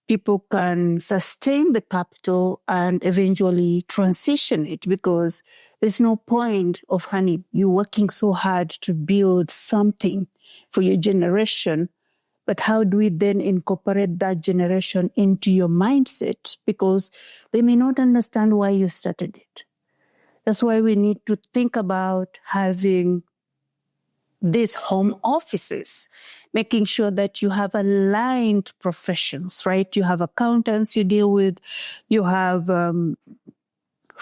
people can sustain the capital and eventually transition it, because there's no point of, honey, you working so hard to build something for your generation, but how do we then incorporate that generation into your mindset? Because they may not understand why you started it. That's why we need to think about having these home offices, making sure that you have aligned professions, right? You have accountants you deal with, you have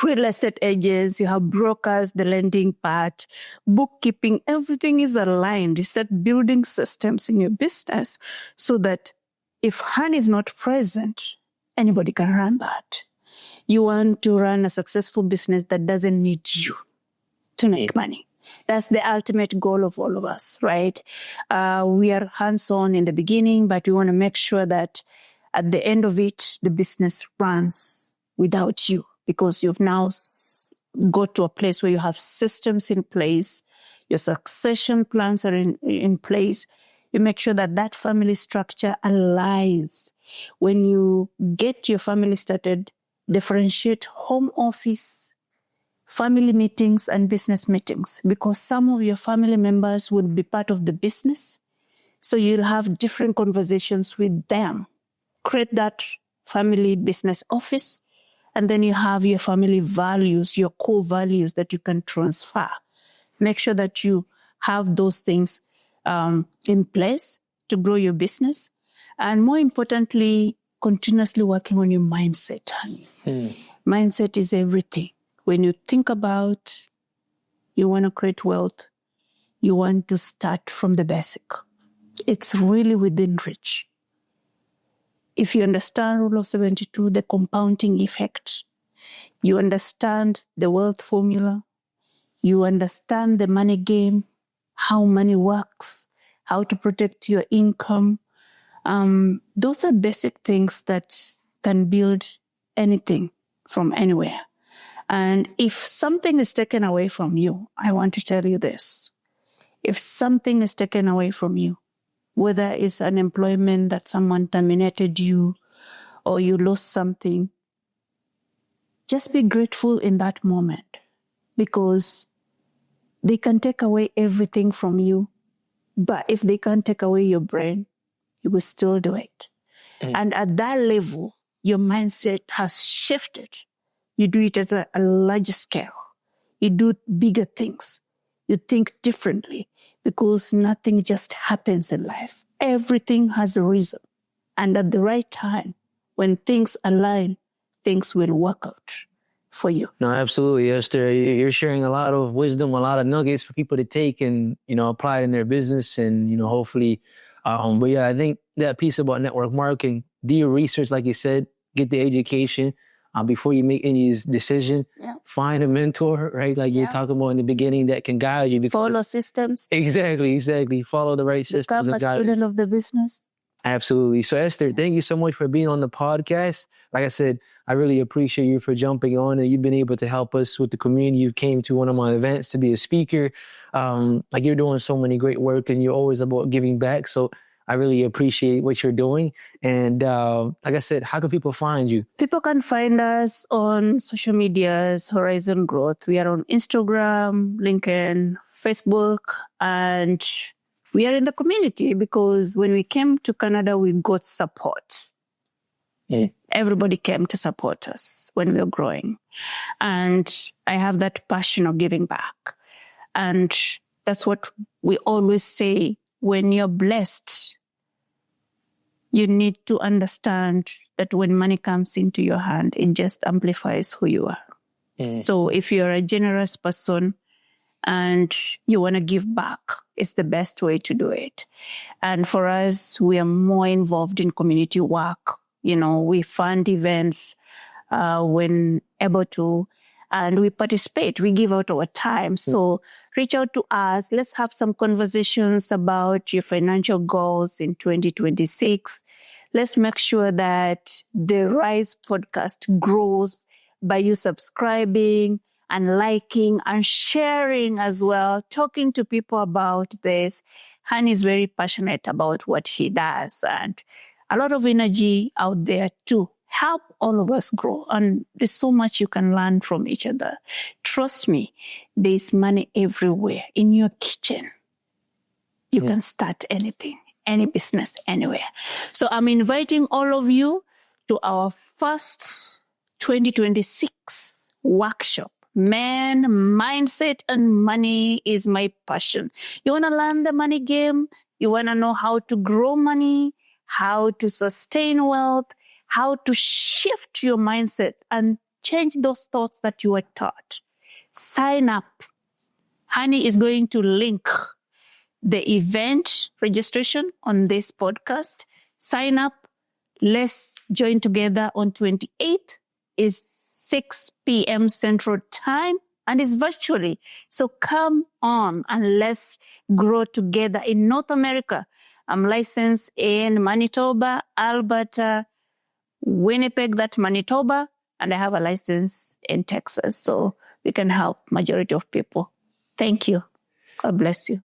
real estate agents, you have brokers, the lending part, bookkeeping, everything is aligned. You start building systems in your business so that if honey is not present, anybody can run that. You want to run a successful business that doesn't need you to make money. That's the ultimate goal of all of us, right? We are hands-on in the beginning, but we want to make sure that at the end of it, the business runs without you, because you've now got to a place where you have systems in place, your succession plans are in place. You make sure that that family structure aligns. When you get your family started, differentiate home office, family meetings, and business meetings, because some of your family members will be part of the business. So you'll have different conversations with them. Create that family business office, and then you have your family values, your core values that you can transfer. Make sure that you have those things in place to grow your business. And more importantly, continuously working on your mindset, honey. Mindset is everything. When you think about you want to create wealth, you want to start from the basic. It's really within reach. If you understand Rule of 72, the compounding effect, you understand the wealth formula, you understand the money game, how money works, how to protect your income. Those are basic things that can build anything from anywhere. And if something is taken away from you, I want to tell you this. If something is taken away from you, whether it's an employment that someone terminated you or you lost something, just be grateful in that moment, because they can take away everything from you. But if they can't take away your brain, you will still do it. And at that level, your mindset has shifted. You do it at a larger scale. You do bigger things. You think differently, because nothing just happens in life. Everything has a reason. And at the right time, when things align, things will work out for you. No, absolutely, Esther. You're sharing a lot of wisdom, a lot of nuggets for people to take and, apply it in their business and, hopefully. But yeah, I think that piece about network marketing, do your research, like you said, get the education. Before you make any decision, find a mentor, right? Like you're talking about in the beginning, that can guide you. Follow systems. Exactly. Follow the right systems. Become a student of the business. Absolutely. So Esther, thank you so much for being on the podcast. Like I said, I really appreciate you for jumping on, and you've been able to help us with the community. You came to one of my events to be a speaker. Like you're doing so many great work, and you're always about giving back. So I really appreciate what you're doing. And like I said, how can people find you? People can find us on social medias, Horizon Growth. We are on Instagram, LinkedIn, Facebook, and we are in the community, because when we came to Canada, we got support. Everybody came to support us when we were growing. And I have that passion of giving back. And that's what we always say. When you're blessed, you need to understand that when money comes into your hand, it just amplifies who you are. So if you're a generous person and you want to give back, is the best way to do it. And for us, we are more involved in community work. We fund events when able to, and we participate. We give out our time. So reach out to us. Let's have some conversations about your financial goals in 2026. Let's make sure that the Rise podcast grows by you subscribing and liking and sharing as well, talking to people about this. Han is very passionate about what he does, and a lot of energy out there to help all of us grow. And there's so much you can learn from each other. Trust me, there's money everywhere. In your kitchen, you can start anything, any business, anywhere. So I'm inviting all of you to our first 2026 workshop. Man, mindset and money is my passion. You want to learn the money game? You want to know how to grow money, how to sustain wealth, how to shift your mindset and change those thoughts that you were taught. Sign up. Honey is going to link the event registration on this podcast. Sign up. Let's join together on 28th. It's 6 p.m. Central Time, and it's virtually. So come on and let's grow together in North America. I'm licensed in Manitoba, Alberta, Winnipeg, that's Manitoba, and I have a license in Texas. So we can help majority of people. Thank you. God bless you.